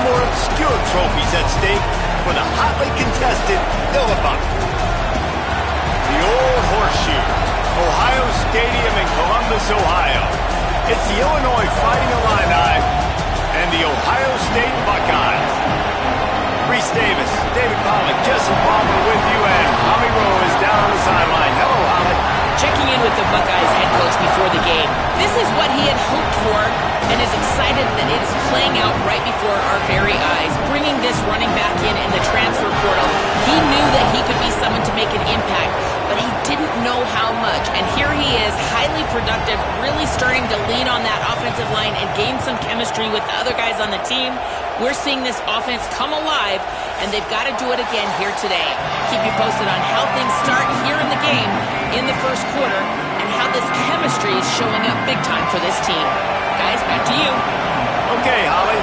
more obscure trophies at stake for the hotly contested Illabuck. The old horseshoe, Ohio Stadium in Columbus, Ohio. It's the Illinois Fighting Illini and the Ohio State Buckeyes. Reese Davis, David Pollack, Jesse Palmer with you, and Holly Rowe is down on the sideline. Hello, Holly. Checking in with the Buckeyes head coach before the game. This is what he had hoped for and is excited that it is playing out right before our very eyes. Bringing this running back in the transfer portal, he knew that he could be someone to make an impact, but he didn't know how much. And here he is, highly productive, really starting to lean on that offensive line and gain some chemistry with the other guys on the team. We're seeing this offense come alive, and they've got to do it again here today. Keep you posted on how things start here in the game in the first quarter and how this chemistry is showing up big time for this team. Guys, back to you. Okay, Holly.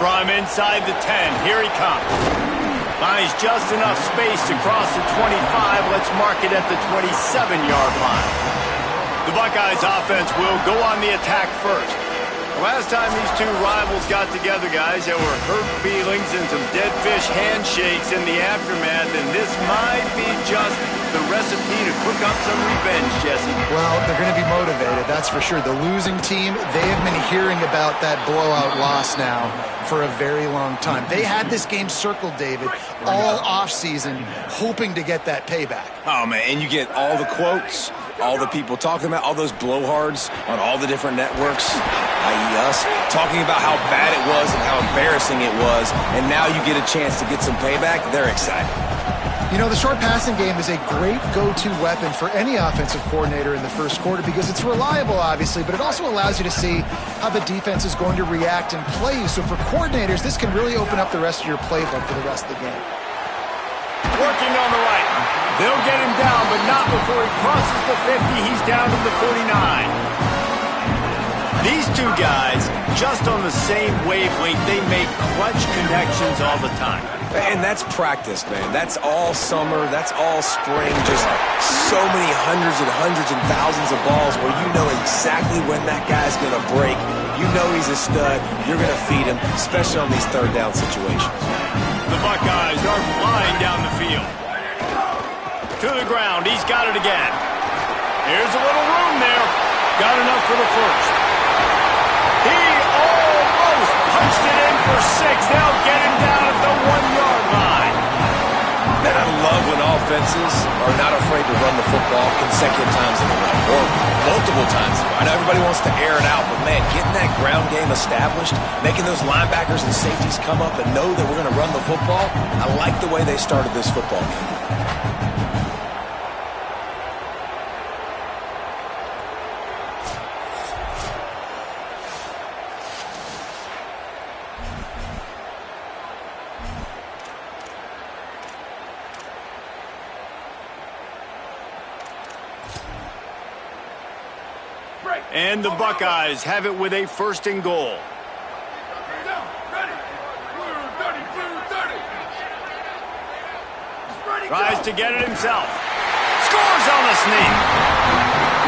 From inside the 10, here he comes. Finds just enough space to cross the 25. Let's mark it at the 27-yard line. The Buckeyes offense will go on the attack first. Last time these two rivals got together, guys, there were hurt feelings and some dead fish handshakes in the aftermath, and this might be just the recipe to cook up some revenge, Jesse. Well, they're going to be motivated, that's for sure. The losing team, they have been hearing about that blowout loss now for a very long time. They had this game circled, David, all offseason, hoping to get that payback. Oh, man, and you get all the quotes, all the people talking about, all those blowhards on all the different networks, i.e. us, talking about how bad it was and how embarrassing it was, and now you get a chance to get some payback. They're excited. You know, the short passing game is a great go-to weapon for any offensive coordinator in the first quarter because it's reliable, obviously, but it also allows you to see how the defense is going to react and play you. So for coordinators, this can really open up the rest of your playbook for the rest of the game. Working on the right. They'll get him down, but not before he crosses the 50. He's down to the 49. These two guys, just on the same wavelength, they make clutch connections all the time. And that's practice, man. That's all summer. That's all spring. Just so many hundreds and thousands of balls where you know exactly when that guy's going to break. You know he's a stud. You're going to feed him, especially on these third down situations. The Buckeyes are flying down the field. To the ground. He's got it again. Here's a little room there. Got enough for the first. He almost punched it in for 6. They'll get him down at the 1-yard line. Man, I love when offenses are not afraid to run the football consecutive times in a row, or multiple times. I know everybody wants to air it out, but man, getting that ground game established, making those linebackers and safeties come up and know that we're going to run the football, I like the way they started this football game. And the Buckeyes have it with a first and goal. Tries to get it himself. Scores on the sneak.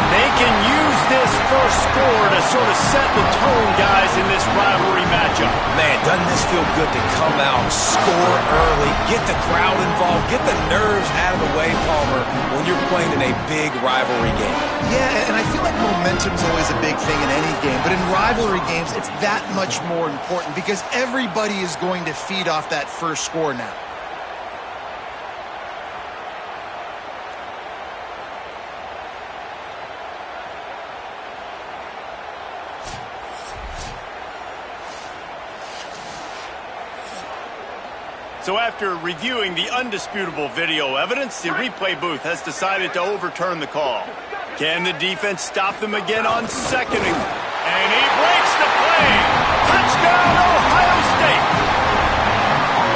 They can use this first score to sort of set the tone, guys, in this rivalry matchup. Man, doesn't this feel good to come out, score early, get the crowd involved, get the nerves out of the way, Palmer, when you're playing in a big rivalry game. Yeah, and I feel like momentum's always a big thing in any game, but in rivalry games, it's that much more important because everybody is going to feed off that first score now. So after reviewing the undisputable video evidence, the replay booth has decided to overturn the call. Can the defense stop them again on second? And he breaks the play. Touchdown, Ohio State.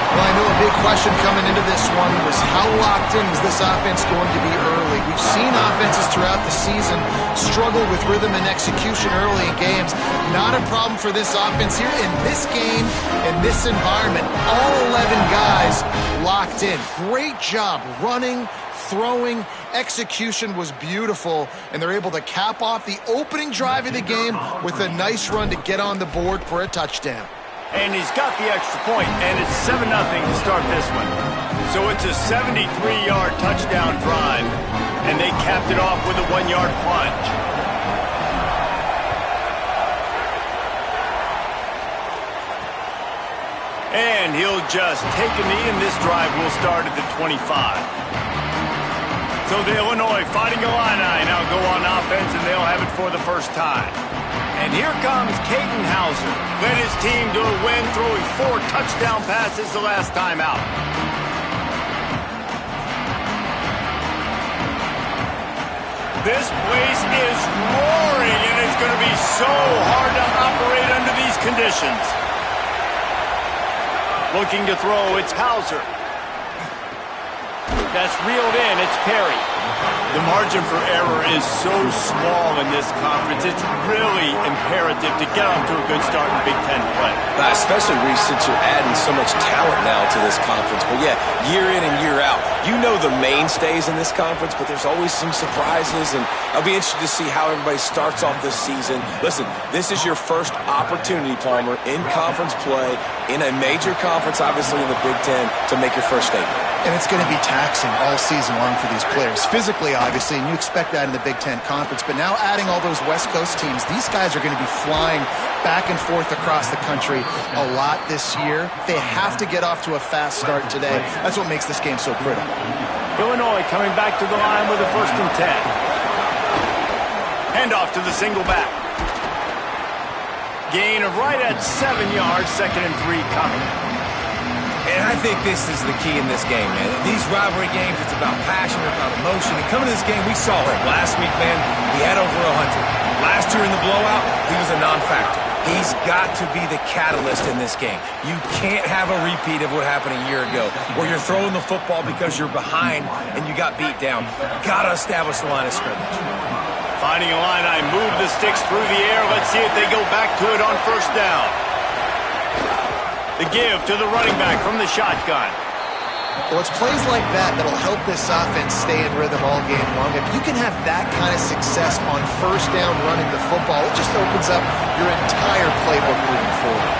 Well, I know a big question coming into this one was how locked in was this offense going to be early? We've seen offenses throughout the season struggle with rhythm and execution early in games. Not a problem for this offense here in this game, in this environment. All 11 guys locked in. Great job running, throwing, execution was beautiful, and they're able to cap off the opening drive of the game with a nice run to get on the board for a touchdown. And he's got the extra point, and it's 7-0 to start this one. So it's a 73-yard touchdown drive, and they capped it off with a 1-yard plunge. And he'll just take a knee, and this drive will start at the 25. So the Illinois Fighting Illini now go on offense, and they'll have it for the first time. And here comes Caden Hauser. Led his team to a win, throwing 4 touchdown passes the last time out. This place is roaring, and it's going to be so hard to operate under these conditions. Looking to throw, it's Hauser. That's reeled in, it's Perry. The margin for error is so small in this conference, it's really imperative to get off to a good start in Big Ten play. Especially, Reese, since you're adding so much talent now to this conference. But yeah, year in and year out, you know the mainstays in this conference, but there's always some surprises, and I'll be interested to see how everybody starts off this season. Listen, this is your first opportunity, Palmer, in conference play, in a major conference, obviously in the Big Ten, to make your first statement. And it's going to be taxing all season long for these players. Physically, obviously, and you expect that in the Big Ten Conference. But now adding all those West Coast teams, these guys are going to be flying back and forth across the country a lot this year. They have to get off to a fast start today. That's what makes this game so critical. Illinois coming back to the line with a 1st and 10. Handoff to the single back. Gain of right at 7 yards, 2nd and 3 coming. And I think this is the key in this game, man. These rivalry games, it's about passion, about emotion. And coming to this game, we saw it. Last week, man, he had over 100. Last year in the blowout, he was a non-factor. He's got to be the catalyst in this game. You can't have a repeat of what happened a year ago, where you're throwing the football because you're behind and you got beat down. Got to establish the line of scrimmage. Fighting Illini move the sticks through the air. Let's see if they go back to it on 1st down. The give to the running back from the shotgun. Well, it's plays like that that'll help this offense stay in rhythm all game long. If you can have that kind of success on 1st down running the football, it just opens up your entire playbook moving forward.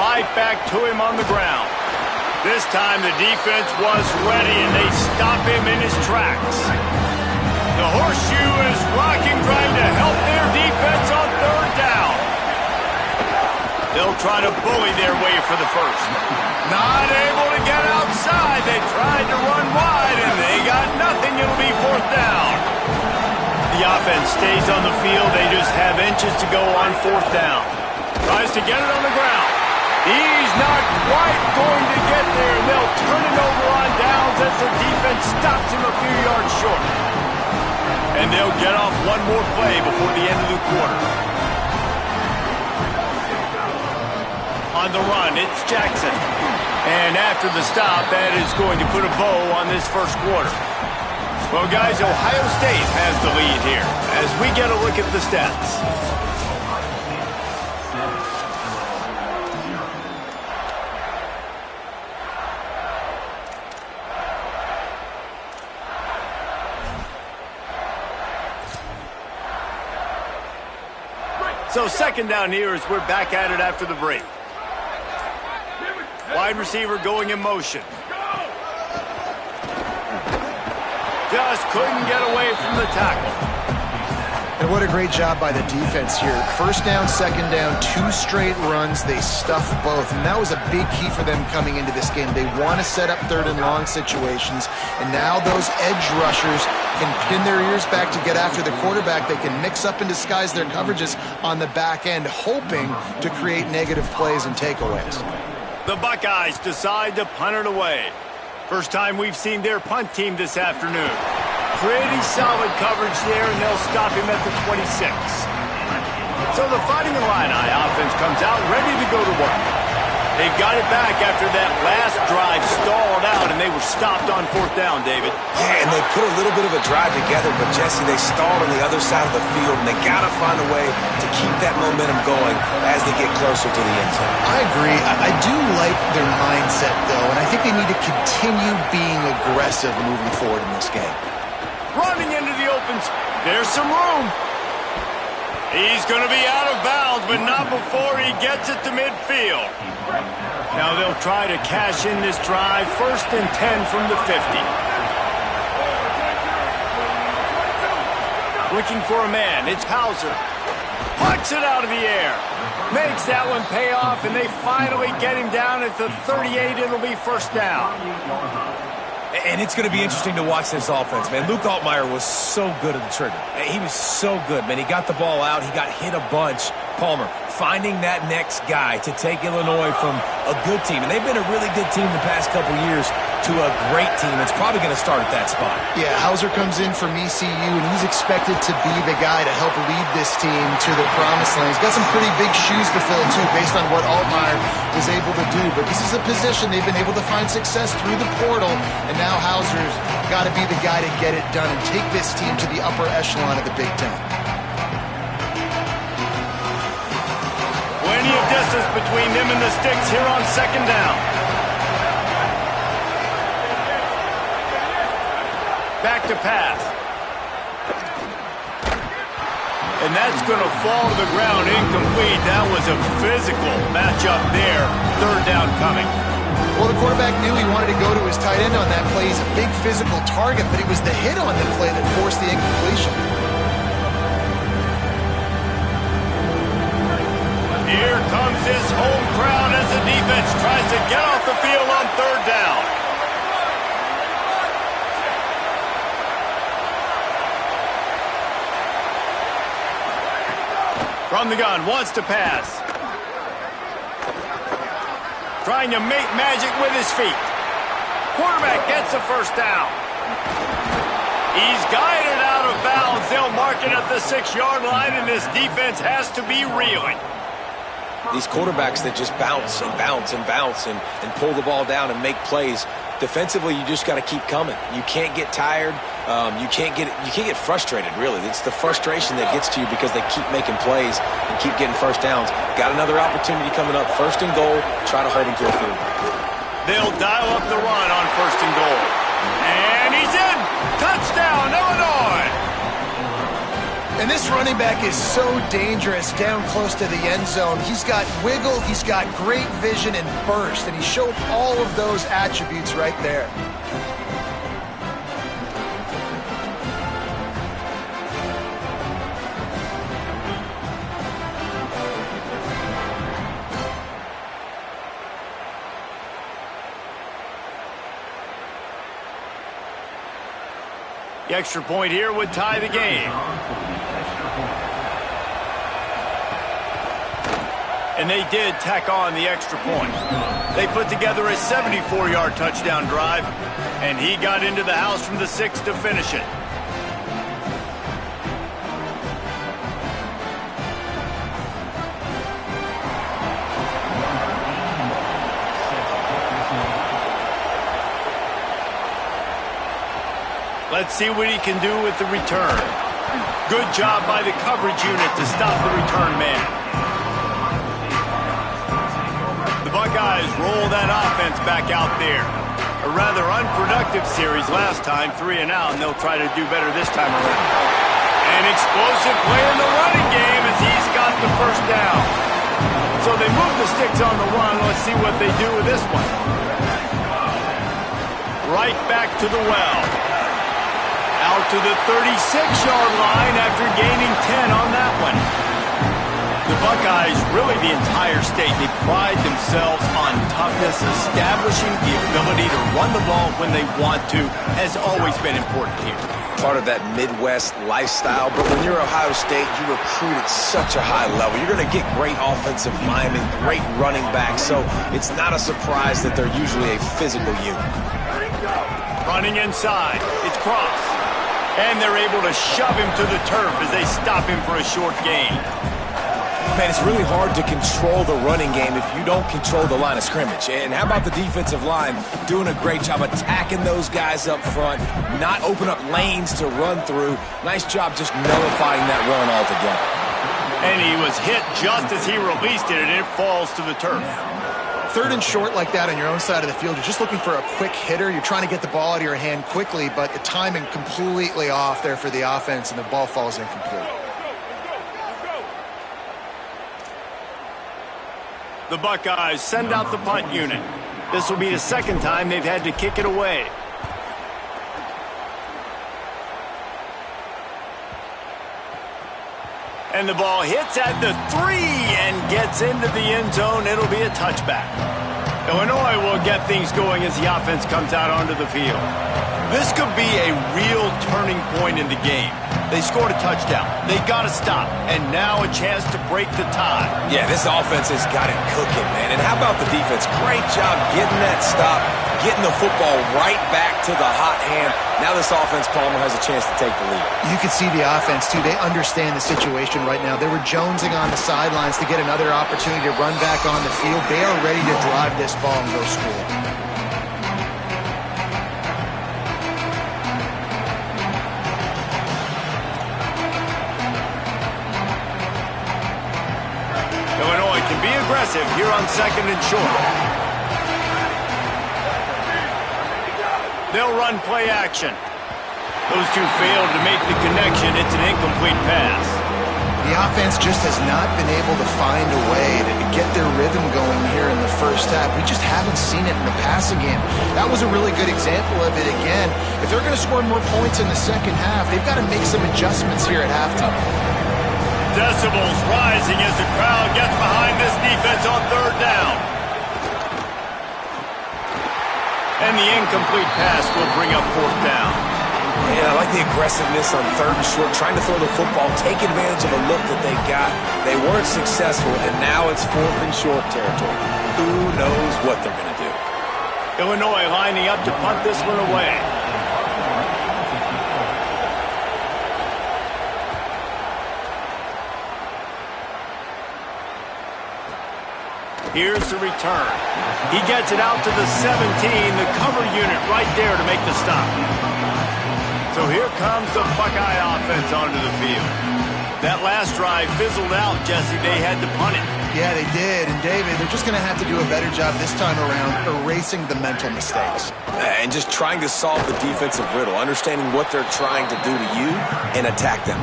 Right back to him on the ground. This time the defense was ready, and they stop him in his tracks. The horseshoe is rocking, trying to help their defense on 3rd down. They'll try to bully their way for the 1st. Not able to get outside. They tried to run wide, and they got nothing. It'll be 4th down. The offense stays on the field. They just have inches to go on 4th down. Tries to get it on the ground. He's not quite going to get there. They'll turn it over on downs as the defense stops him a few yards short. And they'll get off one more play before the end of the quarter. On the run, it's Jackson. And after the stop, that is going to put a bow on this 1st quarter. Well, guys, Ohio State has the lead here as we get a look at the stats. So 2nd down here as we're back at it after the break. Wide receiver going in motion. Just couldn't get away from the tackle. And what a great job by the defense here. 1st down, 2nd down, 2 straight runs. They stuffed both, and that was a big key for them coming into this game. They want to set up 3rd and long situations, and now those edge rushers can pin their ears back to get after the quarterback. They can mix up and disguise their coverages on the back end, hoping to create negative plays and takeaways. The Buckeyes decide to punt it away. First time we've seen their punt team this afternoon. Pretty solid coverage there, and they'll stop him at the 26. So the Fighting Illini offense comes out ready to go to work. They've got it back after that last drive stalled out and they were stopped on 4th down, David. Yeah, and they put a little bit of a drive together, but, Jesse, they stalled on the other side of the field, and they got to find a way to keep that momentum going as they get closer to the end zone. I agree. I do like their mindset, though, and I think they need to continue being aggressive moving forward in this game. Running into the open. There's some room. He's going to be out of bounds, but not before he gets it to midfield. Now they'll try to cash in this drive. 1st and 10 from the 50. Looking for a man. It's Hauser. Pucks it out of the air. Makes that one pay off, and they finally get him down at the 38. It'll be 1st down. And it's going to be interesting to watch this offense, man. Luke Altmaier was so good at the trigger. He was so good, man. He got the ball out. He got hit a bunch. Palmer finding that next guy to take Illinois from a good team. And they've been a really good team the past couple years to a great team. It's probably going to start at that spot. Yeah, Hauser comes in from ECU, and he's expected to be the guy to help lead this team to the promised land. He's got some pretty big shoes to fill, too, based on what Altmaier was able to do. But this is a position they've been able to find success through the portal, and now Hauser's got to be the guy to get it done and take this team to the upper echelon of the Big Ten. Plenty of distance between them and the sticks here on 2nd down. Back to pass. And that's going to fall to the ground incomplete. That was a physical matchup there. 3rd down coming. Well, the quarterback knew he wanted to go to his tight end on that play. He's a big physical target, but it was the hit on the play that forced the incompletion. Here comes his home crowd as the defense tries to get off the field on 3rd down. From the gun, wants to pass. Trying to make magic with his feet. Quarterback gets the 1st down. He's guided out of bounds. They'll mark it at the 6-yard line, and this defense has to be reeling. These quarterbacks that just bounce and bounce and bounce and pull the ball down and make plays. Defensively, you just got to keep coming. You can't get tired. You can't get frustrated, really. It's the frustration that gets to you because they keep making plays and keep getting 1st downs. Got another opportunity coming up. 1st and goal. Try to hold them to a field. They'll dial up the run on 1st and goal. And he's in. Touchdown, Illinois. And this running back is so dangerous down close to the end zone. He's got wiggle, he's got great vision and burst, and he showed all of those attributes right there. The extra point here would tie the game. And they did tack on the extra point. They put together a 74-yard touchdown drive, and he got into the house from the 6 to finish it. Let's see what he can do with the return. Good job by the coverage unit to stop the return man. The Buckeyes roll that offense back out there. A rather unproductive series last time, 3 and out, and they'll try to do better this time around. An explosive play in the running game as he's got the 1st down. So they move the sticks on the run. Let's see what they do with this one. Right back to the well. Out to the 36-yard line after gaining 10 on that one. The Buckeyes, really the entire state, they pride themselves on toughness. Establishing the ability to run the ball when they want to has always been important here. Part of that Midwest lifestyle, but when you're Ohio State, you recruit at such a high level. You're going to get great offensive linemen, great running backs, so it's not a surprise that they're usually a physical unit. Running inside, it's Cross. And they're able to shove him to the turf as they stop him for a short gain. Man, it's really hard to control the running game if you don't control the line of scrimmage. And how about the defensive line doing a great job attacking those guys up front, not open up lanes to run through. Nice job just nullifying that run altogether. And he was hit just as he released it, and it falls to the turf. Third and short like that on your own side of the field, you're just looking for a quick hitter. You're trying to get the ball out of your hand quickly, but the timing completely off there for the offense, and the ball falls incomplete. The Buckeyes send out the punt unit. This will be the second time they've had to kick it away. And the ball hits at the 3 and gets into the end zone. It'll be a touchback. Illinois will get things going as the offense comes out onto the field. This could be a real turning point in the game. They scored a touchdown. They got to stop. And now a chance to break the tie. Yeah, this offense has got it cooking, man. And how about the defense? Great job getting that stop, getting the football right back to the hot hand. Now this offense, Palmer, has a chance to take the lead. You can see the offense, too. They understand the situation right now. They were jonesing on the sidelines to get another opportunity to run back on the field. They are ready to drive this ball and go score. Illinois can be aggressive here on second and short. They'll run play action. Those two failed to make the connection. It's an incomplete pass. The offense just has not been able to find a way to get their rhythm going here in the first half. We just haven't seen it in the passing game. That was a really good example of it again. If they're going to score more points in the second half, they've got to make some adjustments here at halftime. Decibels rising as the crowd gets behind this defense on third down. And the incomplete pass will bring up fourth down. Yeah, I like the aggressiveness on third and short, trying to throw the football, take advantage of a look that they got. They weren't successful, and now it's fourth and short territory. Who knows what they're going to do? Illinois lining up to punt this one away. Here's the return. He gets it out to the 17, the cover unit right there to make the stop. So here comes the Buckeye offense onto the field. That last drive fizzled out, Jesse. They had to punt it. Yeah, they did. And, David, they're just going to have to do a better job this time around erasing the mental mistakes. And just trying to solve the defensive riddle, understanding what they're trying to do to you and attack them.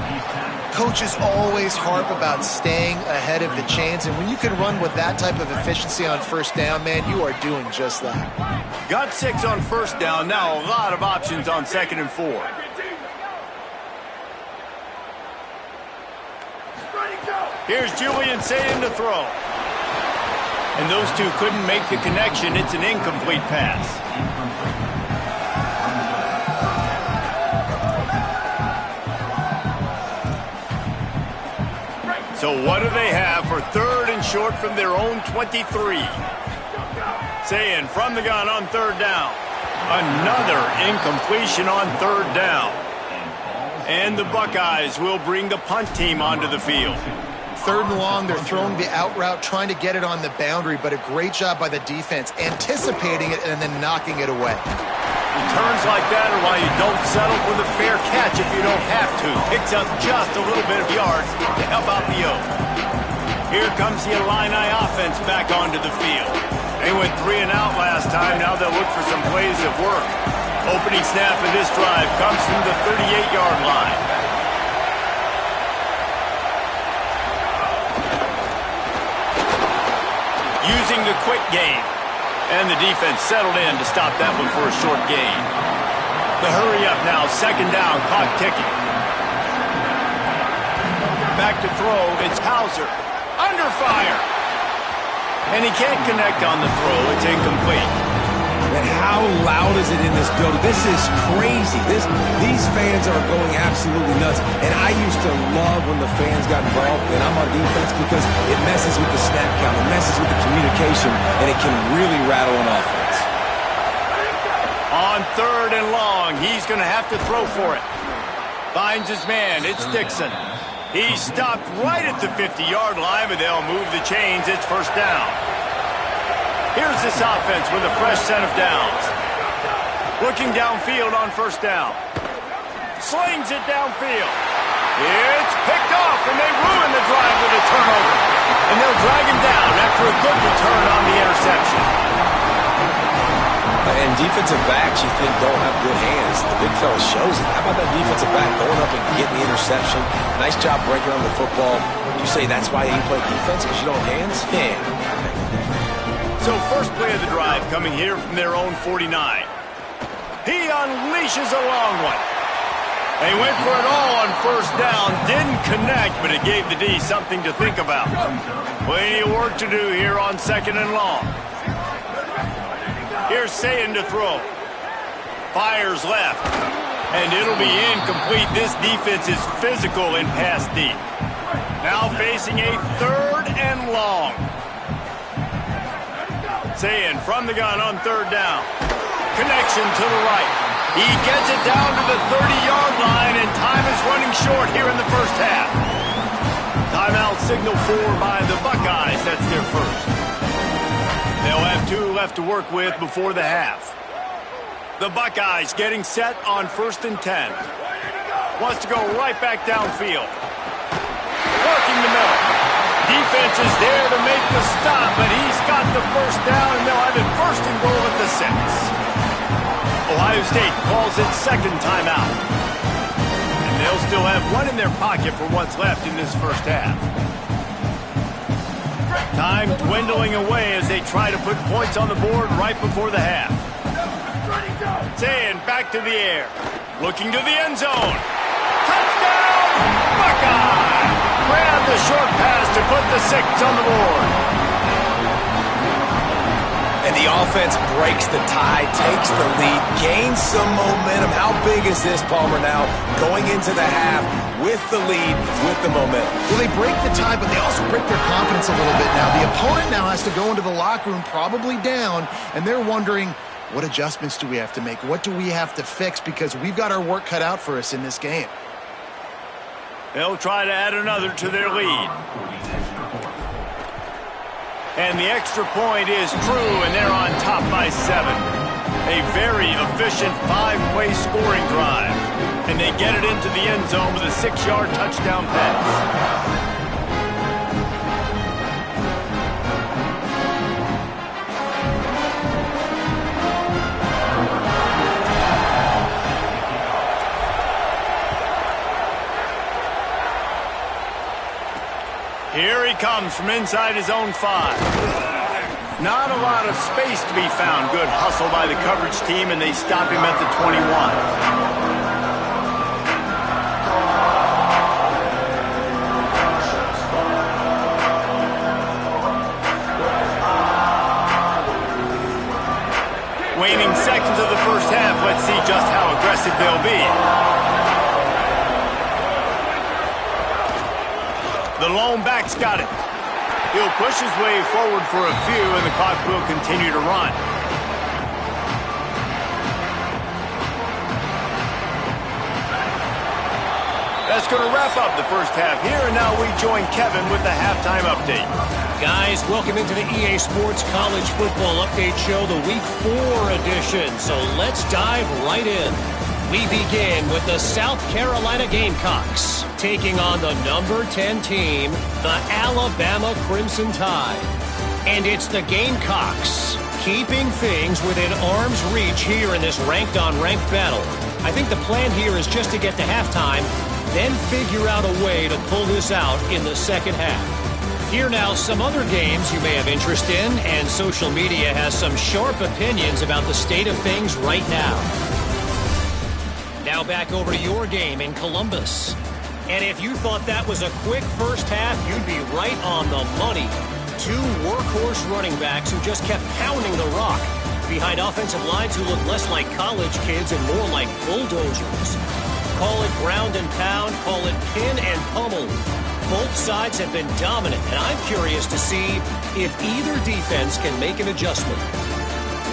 Coaches always harp about staying ahead of the chains, and when you can run with that type of efficiency on first down, man, you are doing just that. Got 6 on first down. Now a lot of options on second and 4. Here's Julian Sayin to throw. And those two couldn't make the connection. It's an incomplete pass. So what do they have for third and short from their own 23? Sayin from the gun on third down. Another incompletion on third down. And the Buckeyes will bring the punt team onto the field. Third and long, they're throwing the out route, trying to get it on the boundary, but a great job by the defense, anticipating it and then knocking it away. Returns like that are why you don't settle for the fair catch if you don't have to. Picks up just a little bit of yards to help out the O. Here comes the Illini offense back onto the field. They went 3 and out last time. Now they'll look for some plays that work. Opening snap of this drive comes from the 38-yard line. Using the quick game. And the defense settled in to stop that one for a short gain. The hurry up now, second down, clock ticking. Back to throw, it's Hauser. Under fire. And he can't connect on the throw, it's incomplete. And how loud is it in this building? This is crazy. These fans are going absolutely nuts. And I used to love when the fans got involved, and I'm on defense, because it messes with the snap count, it messes with the communication, and it can really rattle an offense. On third and long, he's going to have to throw for it. Finds his man, it's Dixon. He stopped right at the 50-yard line, but they'll move the chains. It's first down. Here's this offense with a fresh set of downs. Looking downfield on first down. Slings it downfield. It's picked off, and they ruin the drive with a turnover. And they'll drag him down after a good return on the interception. And defensive backs, you think, don't have good hands. The big fella shows it. How about that defensive back going up and getting the interception? Nice job breaking on the football. You say that's why you play defense, because you don't have hands? Yeah. So first play of the drive coming here from their own 49. He unleashes a long one. They went for it all on first down. Didn't connect, but it gave the D something to think about. Plenty of work to do here on second and long. Here's Sayin to throw. Fires left. And it'll be incomplete. This defense is physical in pass deep. Now facing a third and long. Sayin from the gun on third down. Connection to the right. He gets it down to the 30-yard line, and time is running short here in the first half. Timeout signal by the Buckeyes. That's their first. They'll have 2 left to work with before the half. The Buckeyes getting set on 1st and 10. Wants to go right back downfield. Working the middle. Defense is there to make the stop, but he's got the first down, and they'll have it 1st and goal at the 6. Ohio State calls it second timeout. And they'll still have 1 in their pocket for what's left in this first half. Time dwindling away as they try to put points on the board right before the half. Sayin back to the air. Looking to the end zone. Touchdown, Buckeye! Grab the short pass to put the 6 on the board. And the offense breaks the tie, takes the lead, gains some momentum. How big is this, Palmer, now going into the half with the lead, with the momentum? Well, they break the tie, but they also break their confidence a little bit now. The opponent now has to go into the locker room probably down, and they're wondering, what adjustments do we have to make? What do we have to fix? Because we've got our work cut out for us in this game. They'll try to add another to their lead. And the extra point is true, and they're on top by 7. A very efficient 5-play scoring drive. And they get it into the end zone with a 6-yard touchdown pass. Here he comes from inside his own 5. Not a lot of space to be found. Good hustle by the coverage team, and they stop him at the 21. Waning seconds of the first half. Let's see just how aggressive they'll be. The lone back's got it. He'll push his way forward for a few, and the clock will continue to run. That's going to wrap up the first half here, and now we join Kevin with the halftime update. Guys, welcome into the EA Sports College Football Update Show, the Week 4 edition. So let's dive right in. We begin with the South Carolina Gamecocks taking on the number 10 team, the Alabama Crimson Tide. And it's the Gamecocks keeping things within arm's reach here in this ranked-on-ranked battle. I think the plan here is just to get to halftime, then figure out a way to pull this out in the second half. Here now, some other games you may have interest in, and social media has some sharp opinions about the state of things right now. Now back over to your game in Columbus. And if you thought that was a quick first half, you'd be right on the money. 2 workhorse running backs who just kept pounding the rock behind offensive lines who look less like college kids and more like bulldozers. Call it ground and pound, call it pin and pummel. Both sides have been dominant, and I'm curious to see if either defense can make an adjustment.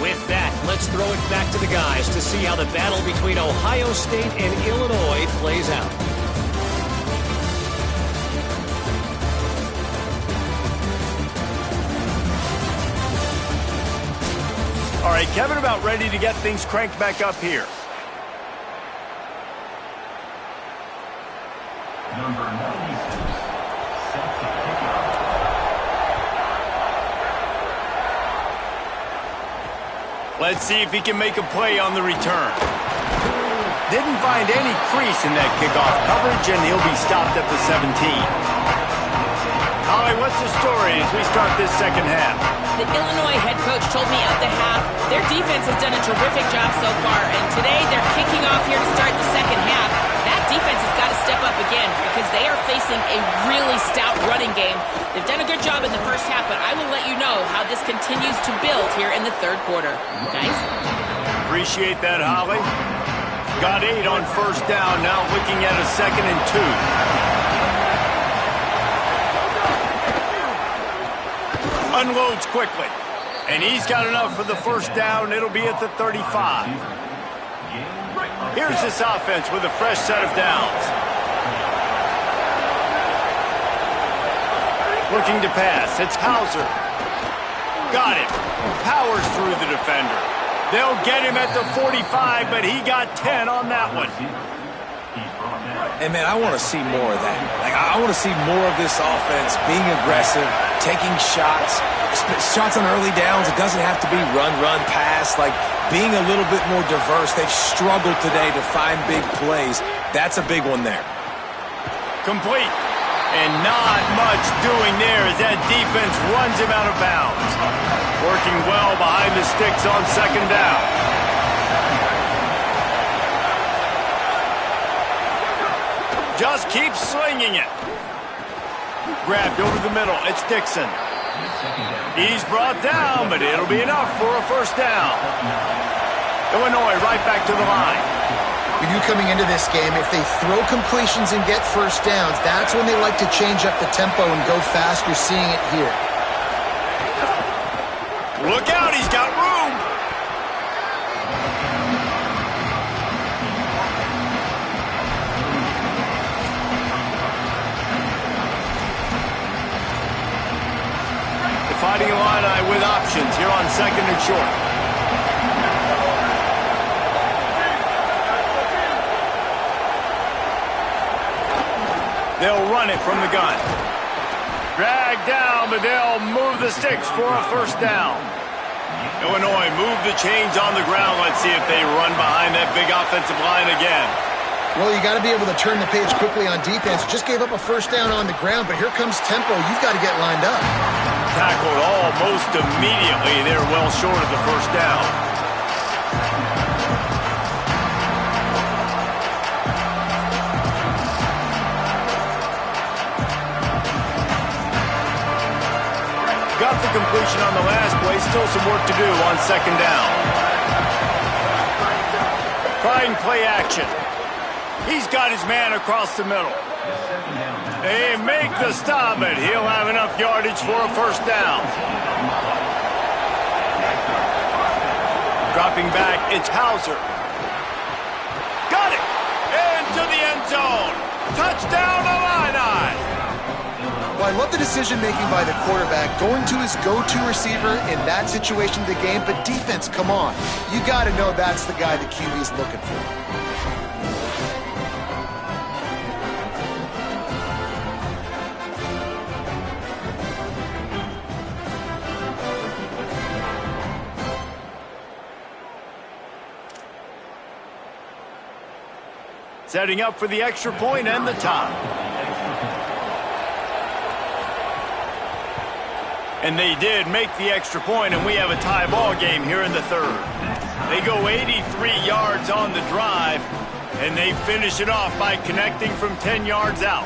With that, let's throw it back to the guys to see how the battle between Ohio State and Illinois plays out. right, Kevin, about ready to get things cranked back up here. Number 96, set to kick off. Let's see if he can make a play on the return. Didn't find any crease in that kickoff coverage, and he'll be stopped at the 17. Holly, what's the story as we start this second half? The Illinois head coach told me at the half their defense has done a terrific job so far, and today they're kicking off here to start the second half. That defense has got to step up again because they are facing a really stout running game. They've done a good job in the first half, but I will let you know how this continues to build here in the third quarter. Guys? Appreciate that, Holly. Got 8 on first down, now looking at a 2nd and 2. Unloads quickly, and he's got enough for the first down. It'll be at the 35. Here's this offense with a fresh set of downs. Looking to pass, it's Hauser. Got it. Powers through the defender. They'll get him at the 45, but he got 10 on that one. And, man, I want to see more of that. Like, I want to see more of this offense being aggressive, taking shots on early downs. It doesn't have to be run, pass. Like, being a little bit more diverse. They've struggled today to find big plays. That's a big one there. Complete. And not much doing there as that defense runs him out of bounds. Working well behind the sticks on second down. Just keep slinging it. Grabbed over the middle. It's Dixon. He's brought down, but it'll be enough for a first down. Illinois right back to the line. We knew coming into this game, if they throw completions and get first downs, that's when they like to change up the tempo and go fast. You're seeing it here. Look out, he's got room. The Fighting Illini with options here on 2nd and short. They'll run it from the gun. Drag down, but they'll move the sticks for a first down. Illinois move the chains on the ground. Let's see if they run behind that big offensive line again. Well, you got to be able to turn the page quickly on defense. Just gave up a first down on the ground, but here comes tempo. You've got to get lined up. Tackled almost immediately. They're well short of the first down. Got the completion on the last play. Still some work to do on second down. Trying play action. He's got his man across the middle. They make the stop, but he'll have enough yardage for a first down. Dropping back, it's Hauser. Got it! Into the end zone. Touchdown, Illini! Well, I love the decision-making by the quarterback, going to his go-to receiver in that situation of the game, but defense, come on. You got to know that's the guy the QB's looking for. Setting up for the extra point and the tie. And they did make the extra point, and we have a tie ball game here in the third. They go 83 yards on the drive, and they finish it off by connecting from 10 yards out.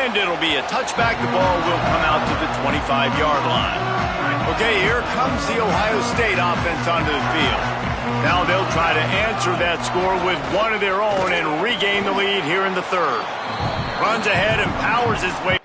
And it'll be a touchback. The ball will come out to the 25-yard line. Okay, here comes the Ohio State offense onto the field. Now they'll try to answer that score with one of their own and regain the lead here in the third. Runs ahead and powers his way.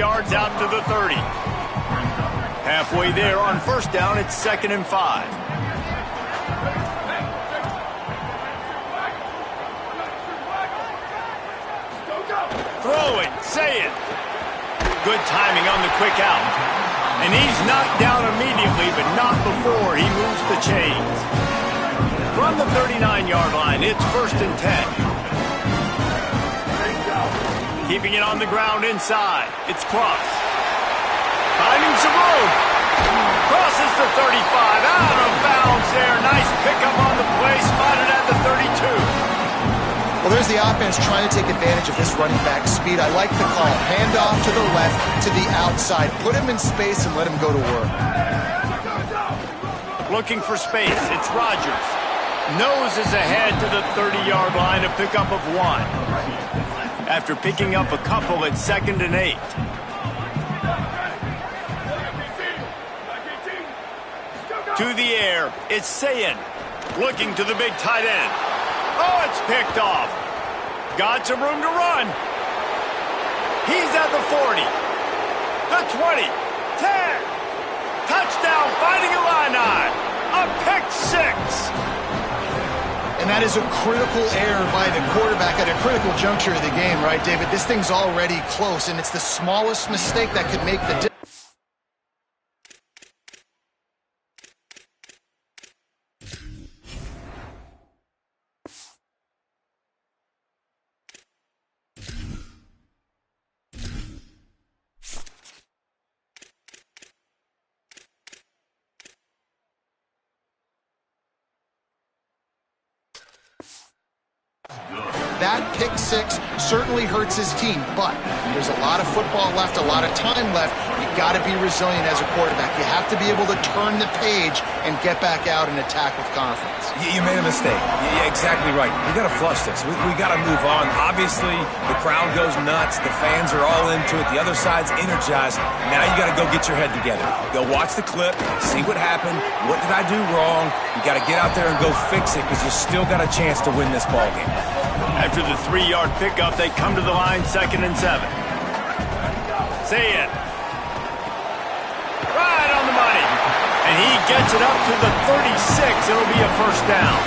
yards out to the 30. Halfway there on first down, it's 2nd and 5. Throw it, say it. Good timing on the quick out. And he's knocked down immediately, but not before he moves the chains. From the 39-yard line, it's 1st and 10. Keeping it on the ground inside. It's Cross. Finding some room. Crosses the 35. Out of bounds there. Nice pickup on the play. Spotted at the 32. Well, there's the offense trying to take advantage of this running back speed. I like the call. Hand off to the left, to the outside. Put him in space and let him go to work. Looking for space. It's Rodgers. Noses ahead to the 30-yard line, a pickup of 1. After picking up a couple, it's 2nd and 8. To the air, it's Sayin. Looking to the big tight end. Oh, it's picked off. Got some room to run. He's at the 40. The 20. 10. Touchdown, Fighting Illini. A pick 6. And that is a critical error by the quarterback at a critical juncture of the game, right, David? This thing's already close, and it's the smallest mistake that could make the difference. That pick 6 certainly hurts his team, but there's a lot of football left, a lot of time left. You've got to be resilient as a quarterback. You have to be able to turn the page and get back out and attack with confidence. You made a mistake. Yeah, exactly right. We got to flush this. We got to move on. Obviously, the crowd goes nuts. The fans are all into it. The other side's energized. Now you got to go get your head together. Go watch the clip, see what happened. What did I do wrong? You got to get out there and go fix it because you still got a chance to win this ball game. After the 3-yard pickup, they come to the line 2nd and 7. Say it. Right on the money. And he gets it up to the 36. It'll be a first down.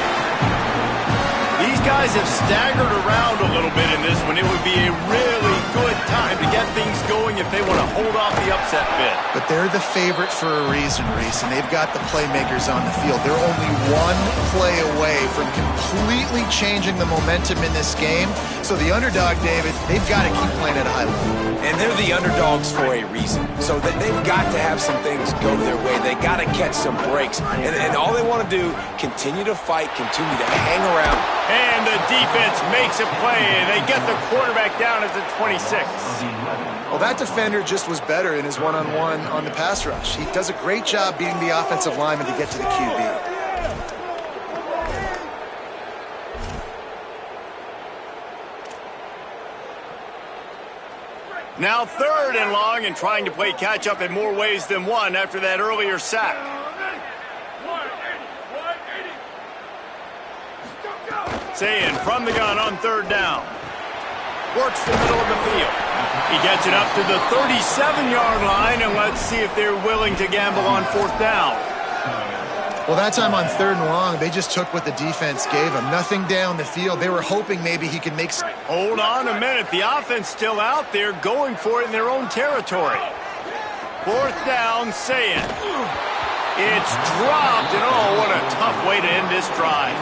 These guys have staggered around a little bit in this one. It would be a really good time to get things going if they want to hold off the upset bid. But they're the favorite for a reason, Reese, and they've got the playmakers on the field. They're only one play away from completely changing the momentum in this game. So the underdog, David, they've got to keep playing at a high level. And they're the underdogs for a reason. So that they've got to have some things go their way. They got to catch some breaks. And all they want to do, continue to fight, continue to hang around. And the defense makes a play. They get the quarterback down at the 26. Well, that defender just was better in his one-on-one on the pass rush. He does a great job beating the offensive lineman to get to the QB. Now 3rd and long and trying to play catch-up in more ways than one after that earlier sack. Sayin from the gun on 3rd down. Works the middle of the field. He gets it up to the 37-yard line, and let's see if they're willing to gamble on 4th down. Well, that time on 3rd and long, they just took what the defense gave them. Nothing down the field. They were hoping maybe he could make... Hold on a minute. The offense still out there going for it in their own territory. 4th down, Sayin. It's dropped, and oh, what a tough way to end this drive.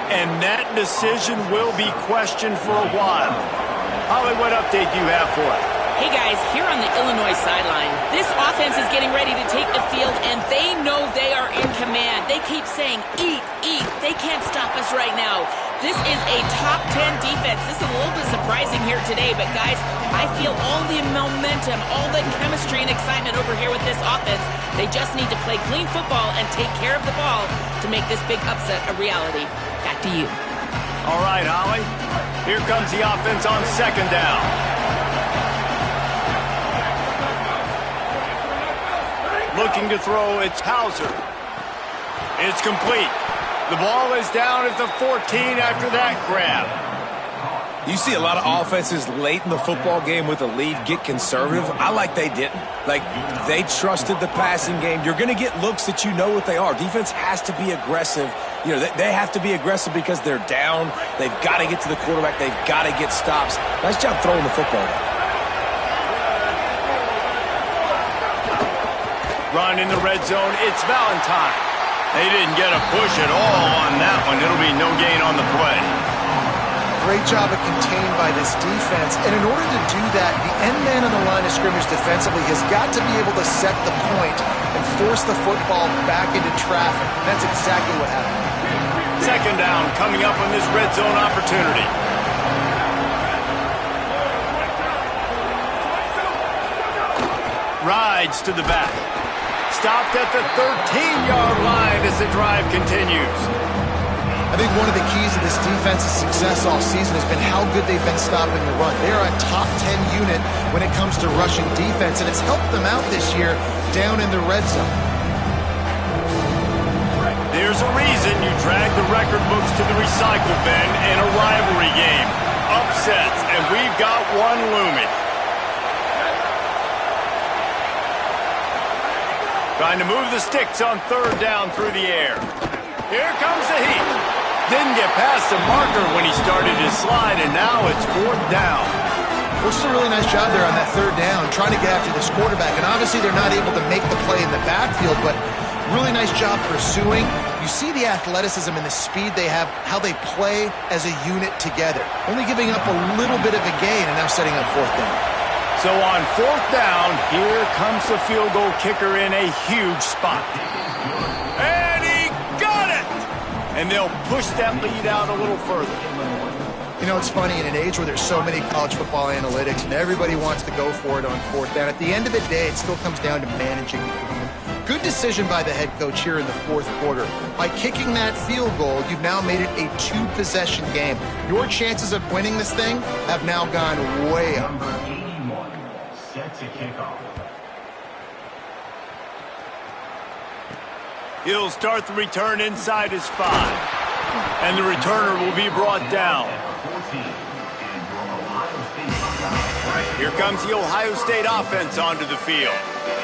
And that decision will be questioned for a while. Holly, what update do you have for us? Hey guys, here on the Illinois sideline, this offense is getting ready to take the field, and they know they are in command. They keep saying, eat, eat. They can't stop us right now. This is a top 10 defense. This is a little bit surprising here today, but guys, I feel all the momentum, all the chemistry and excitement over here with this offense. They just need to play clean football and take care of the ball to make this big upset a reality. Back to you. All right, Holly. Here comes the offense on 2nd down. Looking to throw, it's Hauser. It's complete. The ball is down at the 14 after that grab. You see a lot of offenses late in the football game with a lead get conservative. I like they didn't. Like, they trusted the passing game. You're going to get looks that you know what they are. Defense has to be aggressive. You know, they have to be aggressive because they're down. They've got to get to the quarterback. They've got to get stops. Nice job throwing the football. Run in the red zone. It's Valentine. They didn't get a push at all on that one. It'll be no gain on the play. Great job of contained by this defense. And in order to do that, the end man on the line of scrimmage defensively has got to be able to set the point and force the football back into traffic. And that's exactly what happened. Second down coming up on this red zone opportunity. Rides to the back. Stopped at the 13-yard line as the drive continues. I think one of the keys to this defense's success all season has been how good they've been stopping the run. They are a top 10 unit when it comes to rushing defense, and it's helped them out this year down in the red zone. There's a reason you drag the record books to the recycle bin in a rivalry game. Upsets, and we've got one looming. Trying to move the sticks on third down through the air. Here comes the heat. Didn't get past the marker when he started his slide, and now it's fourth down. Which is a really nice job there on that third down, trying to get after this quarterback. And obviously they're not able to make the play in the backfield, but really nice job pursuing. You see the athleticism and the speed they have, how they play as a unit together. Only giving up a little bit of a gain and now setting up fourth down. So on fourth down, here comes the field goal kicker in a huge spot. And he got it! And they'll push that lead out a little further. You know, it's funny, in an age where there's so many college football analytics and everybody wants to go for it on fourth down, at the end of the day, it still comes down to managing the game. Good decision by the head coach here in the fourth quarter. By kicking that field goal, you've now made it a two-possession game. Your chances of winning this thing have now gone way up. Number 81, set to kick off. He'll start the return inside his 5. And the returner will be brought down. Here comes the Ohio State offense onto the field.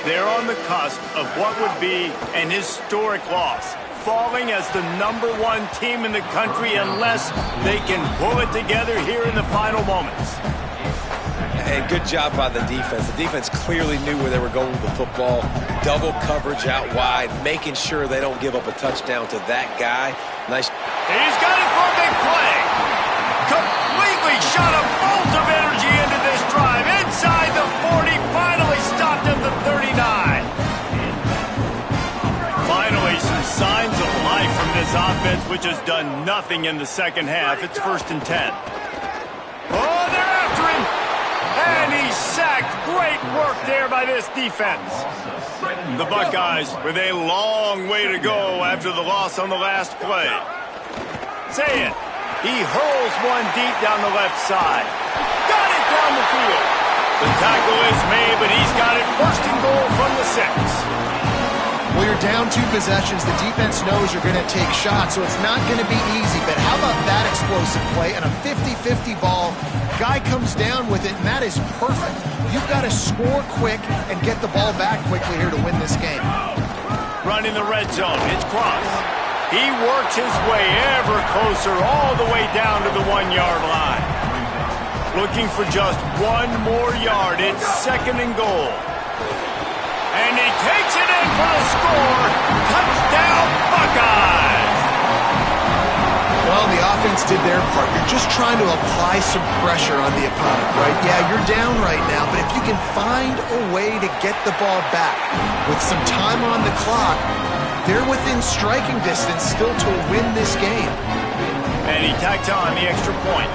They're on the cusp of what would be an historic loss, falling as the #1 team in the country unless they can pull it together here in the final moments. And good job by the defense. The defense clearly knew where they were going with the football. Double coverage out wide, making sure they don't give up a touchdown to that guy. Nice. He's got it for a big play. Completely shot a bolt of energy into this drive. Inside the 40, finally stopped at the 39. Finally, some signs of life from this offense, which has done nothing in the second half. It's 1st and 10. Oh, they're after him. And he's sacked. Great work there by this defense. The Buckeyes with a long way to go after the loss on the last play. Say it. He hurls one deep down the left side. Got it down the field. The tackle is made, but he's got it 1st and goal from the 6. Well, you're down 2 possessions. The defense knows you're going to take shots, so it's not going to be easy. But how about that explosive play and a 50-50 ball? Guy comes down with it, and that is perfect. You've got to score quick and get the ball back quickly here to win this game. Run in the red zone. It's Cross. He works his way ever closer all the way down to the 1-yard line. Looking for just 1 more yard. It's 2nd and goal. And he takes it in for the score. Touchdown, Buckeyes! Well, the offense did their part. You're just trying to apply some pressure on the opponent, right? Yeah, you're down right now, but if you can find a way to get the ball back with some time on the clock, they're within striking distance still to win this game. And he tacked on the extra point.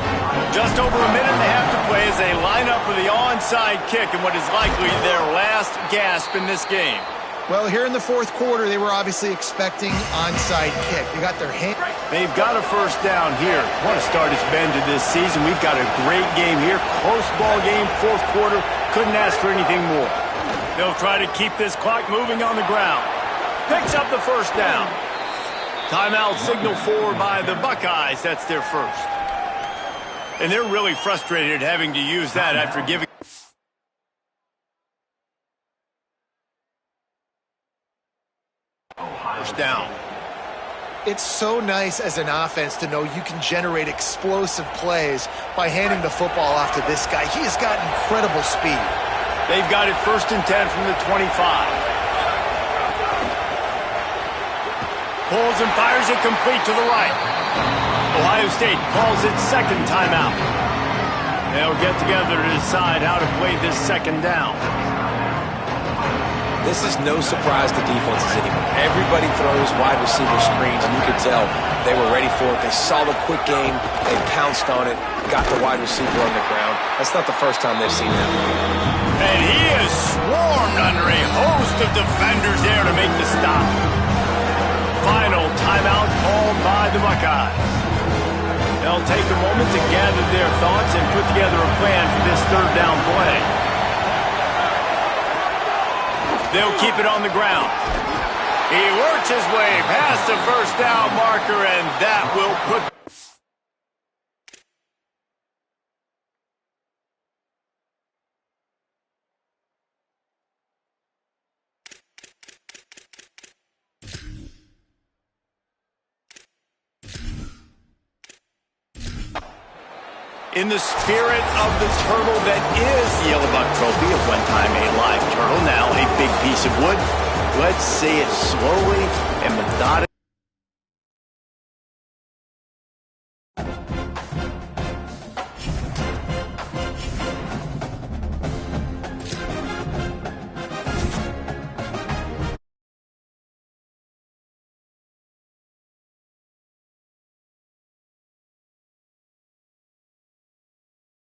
Just over a minute and a half to play as they line up for the onside kick in what is likely their last gasp in this game. Well, here in the fourth quarter, they were obviously expecting onside kick. They got their hand. They've got a first down here. What a start it's been to this season. We've got a great game here. Close ball game, fourth quarter. Couldn't ask for anything more. They'll try to keep this clock moving on the ground. Picks up the first down. Timeout signal for by the Buckeyes. That's their first. And they're really frustrated having to use that after giving... First down. It's so nice as an offense to know you can generate explosive plays by handing the football off to this guy. He has got incredible speed. They've got it 1st and 10 from the 25. Pulls and fires it complete to the right. Ohio State calls its second timeout. They'll get together to decide how to play this second down. This is no surprise to defenses anymore. Everybody throws wide receiver screens, and you could tell they were ready for it. They saw the quick game. They pounced on it, got the wide receiver on the ground. That's not the first time they've seen that. And he is swarmed under a host of defenders there to make the stop. Final timeout called by the Buckeyes. They'll take a moment to gather their thoughts and put together a plan for this third down play. They'll keep it on the ground. He works his way past the first down marker, and that will put... In the spirit of the turtle that is the Yellow Buck Trophy, at one time a live turtle, now a big piece of wood, let's say it slowly and methodically.